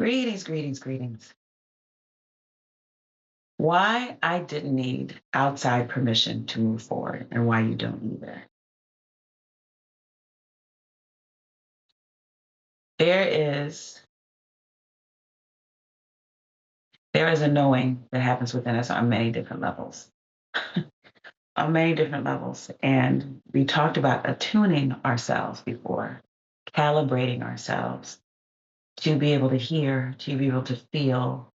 Greetings, greetings, greetings. Why I didn't need outside permission to move forward and why you don't either. There is there is a knowing that happens within us on many different levels. On many different levels. And we talked about attuning ourselves before, calibrating ourselves to be able to hear, to be able to feel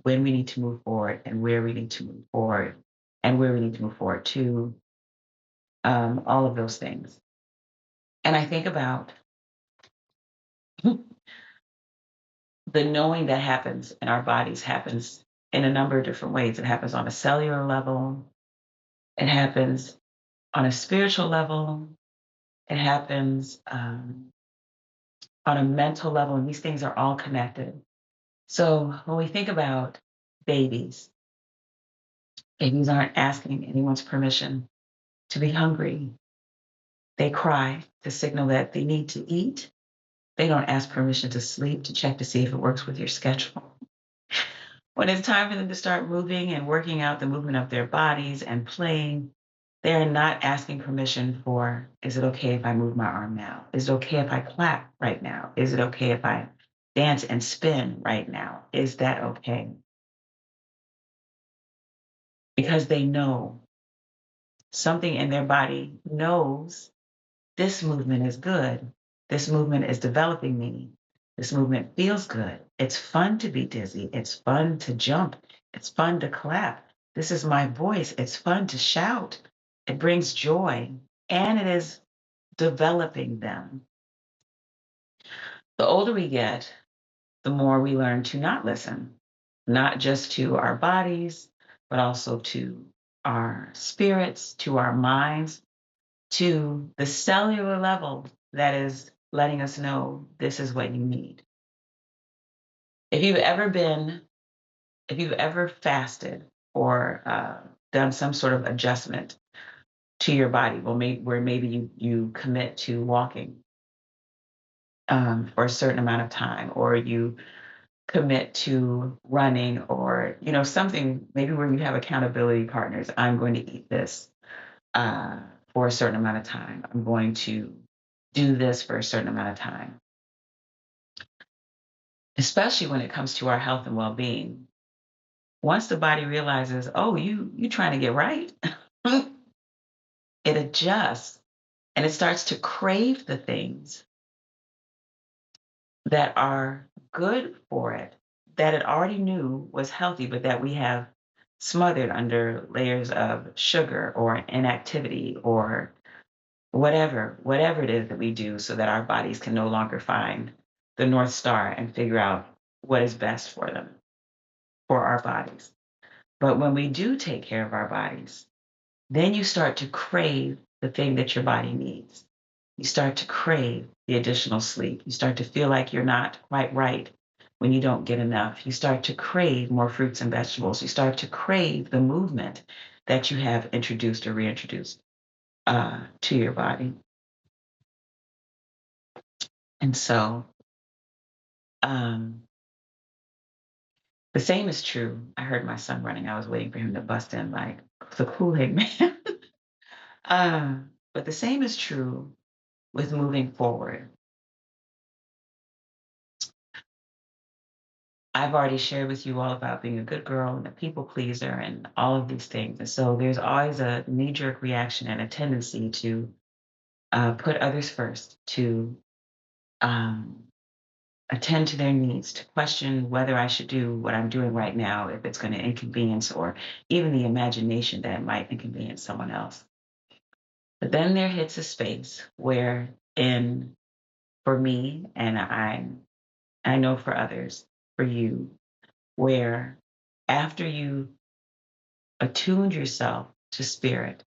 when we need to move forward and where we need to move forward and where we need to move forward to, all of those things. And I think about the knowing that happens in our bodies happens in a number of different ways. It happens on a cellular level, it happens on a spiritual level, it happens on a mental level, and these things are all connected. So when we think about babies, babies aren't asking anyone's permission to be hungry. They cry to signal that they need to eat. They don't ask permission to sleep to check to see if it works with your schedule. When it's time for them to start moving and working out the movement of their bodies and playing, they're not asking permission for, is it okay if I move my arm now? Is it okay if I clap right now? Is it okay if I dance and spin right now? Is that okay? Because they know something in their body knows this movement is good. This movement is developing me. This movement feels good. It's fun to be dizzy. It's fun to jump. It's fun to clap. This is my voice. It's fun to shout. It brings joy and it is developing them. The older we get, the more we learn to not listen, not just to our bodies, but also to our spirits, to our minds, to the cellular level that is letting us know this is what you need. If you've ever been, if you've ever fasted or done some sort of adjustment to your body, where maybe you commit to walking for a certain amount of time, or you commit to running, or something maybe where you have accountability partners. I'm going to eat this uh, for a certain amount of time. I'm going to do this for a certain amount of time, especially when it comes to our health and well-being. Once the body realizes, oh, you trying to get right, it adjusts and it starts to crave the things that are good for it, that it already knew was healthy, but that we have smothered under layers of sugar or inactivity or whatever it is that we do so that our bodies can no longer find the North Star and figure out what is best for them, for our bodies. But when we do take care of our bodies, then you start to crave the thing that your body needs. You start to crave the additional sleep. You start to feel like you're not quite right when you don't get enough. You start to crave more fruits and vegetables. You start to crave the movement that you have introduced or reintroduced to your body. And so um, the same is true. I heard my son running. I was waiting for him to bust in like the Kool-Aid man. uh, but the same is true with moving forward. I've already shared with you all about being a good girl and a people pleaser and all of these things. And so there's always a knee jerk reaction and a tendency to put others first, to um, attend to their needs, to question whether I should do what I'm doing right now, if it's going to inconvenience or even the imagination that it might inconvenience someone else. But then there hits a space where, in for me, and I know for others, for you, where after you attuned yourself to spirit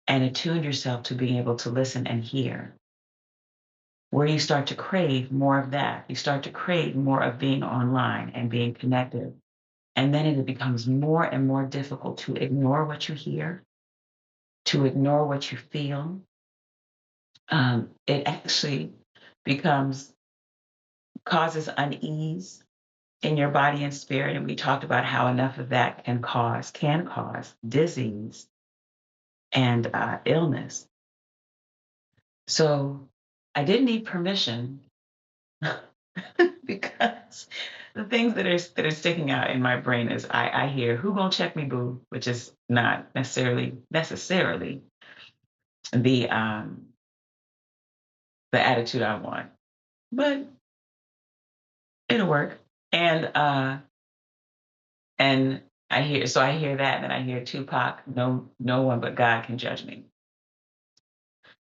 and attuned yourself to being able to listen and hear, where you start to crave more of that. You start to crave more of being online and being connected. And then it becomes more and more difficult to ignore what you hear, to ignore what you feel. It actually becomes causes unease in your body and spirit. And we talked about how enough of that can cause disease and illness. So I didn't need permission because the things that are sticking out in my brain is I hear who gonna check me, boo, which is not necessarily the um the attitude I want, but it'll work. And and I hear that, and then I hear Tupac, no one but God can judge me.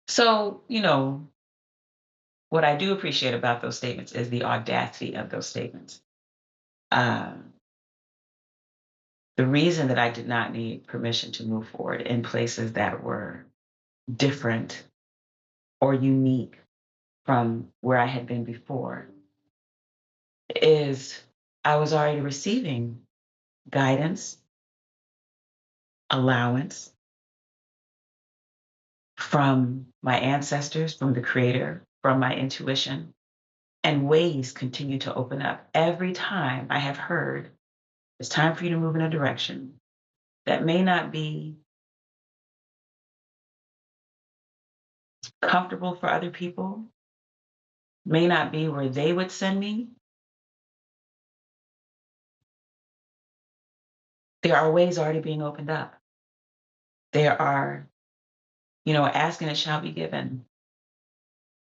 So, what I do appreciate about those statements is the audacity of those statements. Um, the reason that I did not need permission to move forward in places that were different or unique from where I had been before is I was already receiving guidance, allowance from my ancestors, from the creator, from my intuition, and ways continue to open up. Every time I have heard it's time for you to move in a direction that may not be comfortable for other people, may not be where they would send me, there are ways already being opened up. There are, asking it shall be given.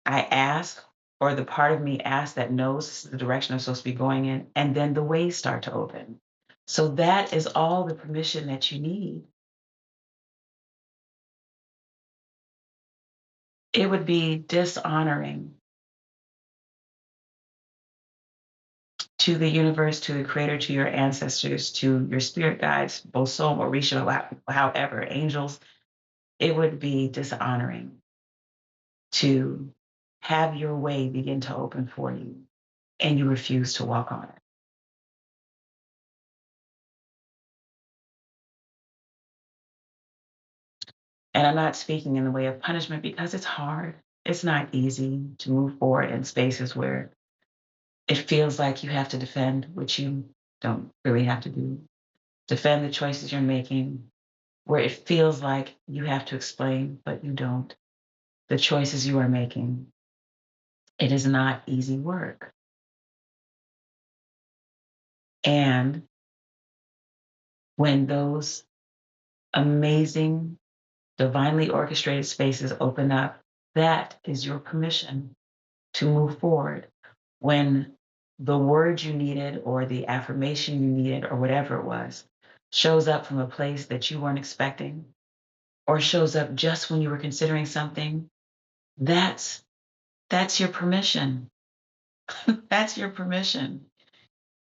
I ask, or the part of me asks that knows this is the direction I'm supposed to be going in, and then the ways start to open. So that is all the permission that you need. It would be dishonoring to the universe, to the creator, to your ancestors, to your spirit guides, both soul, Orisha, however, angels. It would be dishonoring to have your way begin to open for you and you refuse to walk on it. And I'm not speaking in the way of punishment because it's hard. It's not easy to move forward in spaces where it feels like you have to defend, which you don't really have to do. Defend the choices you're making, where it feels like you have to explain, but you don't. The choices you are making, it is not easy work. And when those amazing, divinely orchestrated spaces open up, that is your permission to move forward. When the word you needed or the affirmation you needed or whatever it was shows up from a place that you weren't expecting or shows up just when you were considering something, that's that's your permission. That's your permission.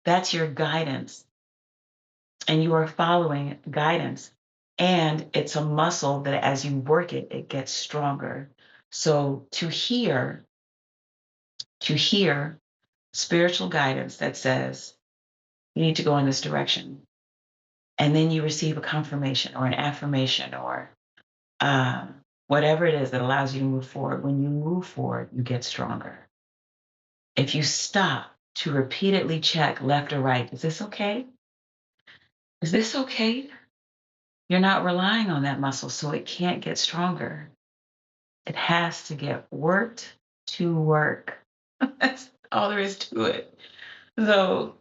That's your guidance. And you are following guidance. And it's a muscle that as you work it, it gets stronger. So to hear spiritual guidance that says, you need to go in this direction. And then you receive a confirmation or an affirmation or whatever it is that allows you to move forward. When you move forward, you get stronger. If you stop to repeatedly check left or right, is this okay? Is this okay? You're not relying on that muscle, so it can't get stronger. It has to get worked to work. That's all there is to it. So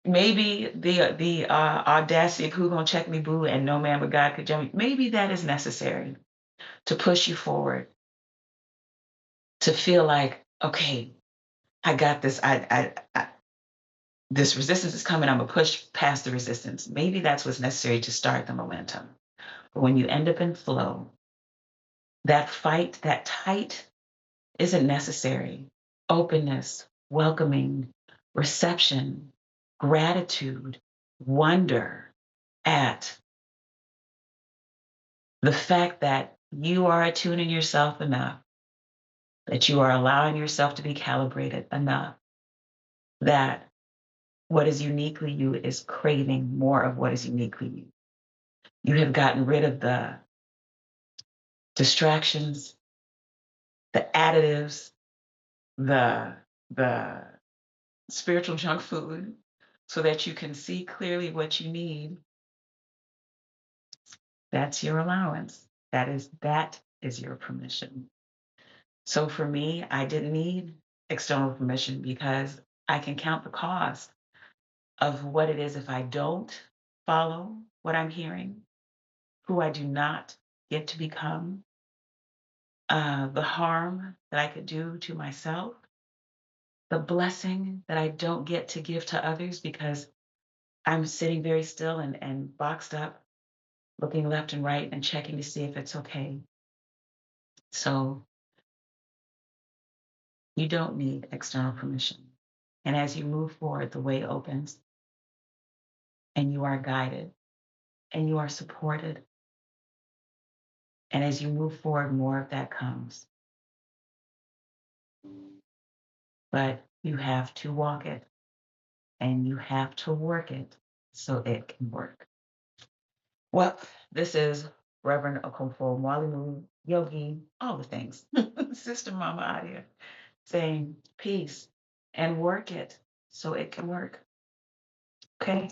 maybe the audacity of who gonna check me, boo, and no man but God could judge me. Maybe that is necessary to push you forward, to feel like, okay, I got this. This resistance is coming. I'm gonna push past the resistance. Maybe that's what's necessary to start the momentum. But when you end up in flow, that fight, that tight, isn't necessary. Openness, welcoming, reception, gratitude, wonder at the fact that you are attuning yourself enough, that you are allowing yourself to be calibrated enough, that what is uniquely you is craving more of what is uniquely you. You have gotten rid of the distractions, the additives, the spiritual junk food, so that you can see clearly what you need. That's your allowance. That is your permission. So for me, I didn't need external permission because I can count the cost of what it is if I don't follow what I'm hearing, who I do not get to become, the harm that I could do to myself, the blessing that I don't get to give to others because I'm sitting very still and boxed up, looking left and right and checking to see if it's okay. So you don't need external permission. And as you move forward, the way opens and you are guided and you are supported. And as you move forward, more of that comes. But you have to walk it and you have to work it so it can work. Well, this is Reverend Okomfo Mwalimu, Yogi, all the things. Sister Mama out here saying peace and work it so it can work. Okay?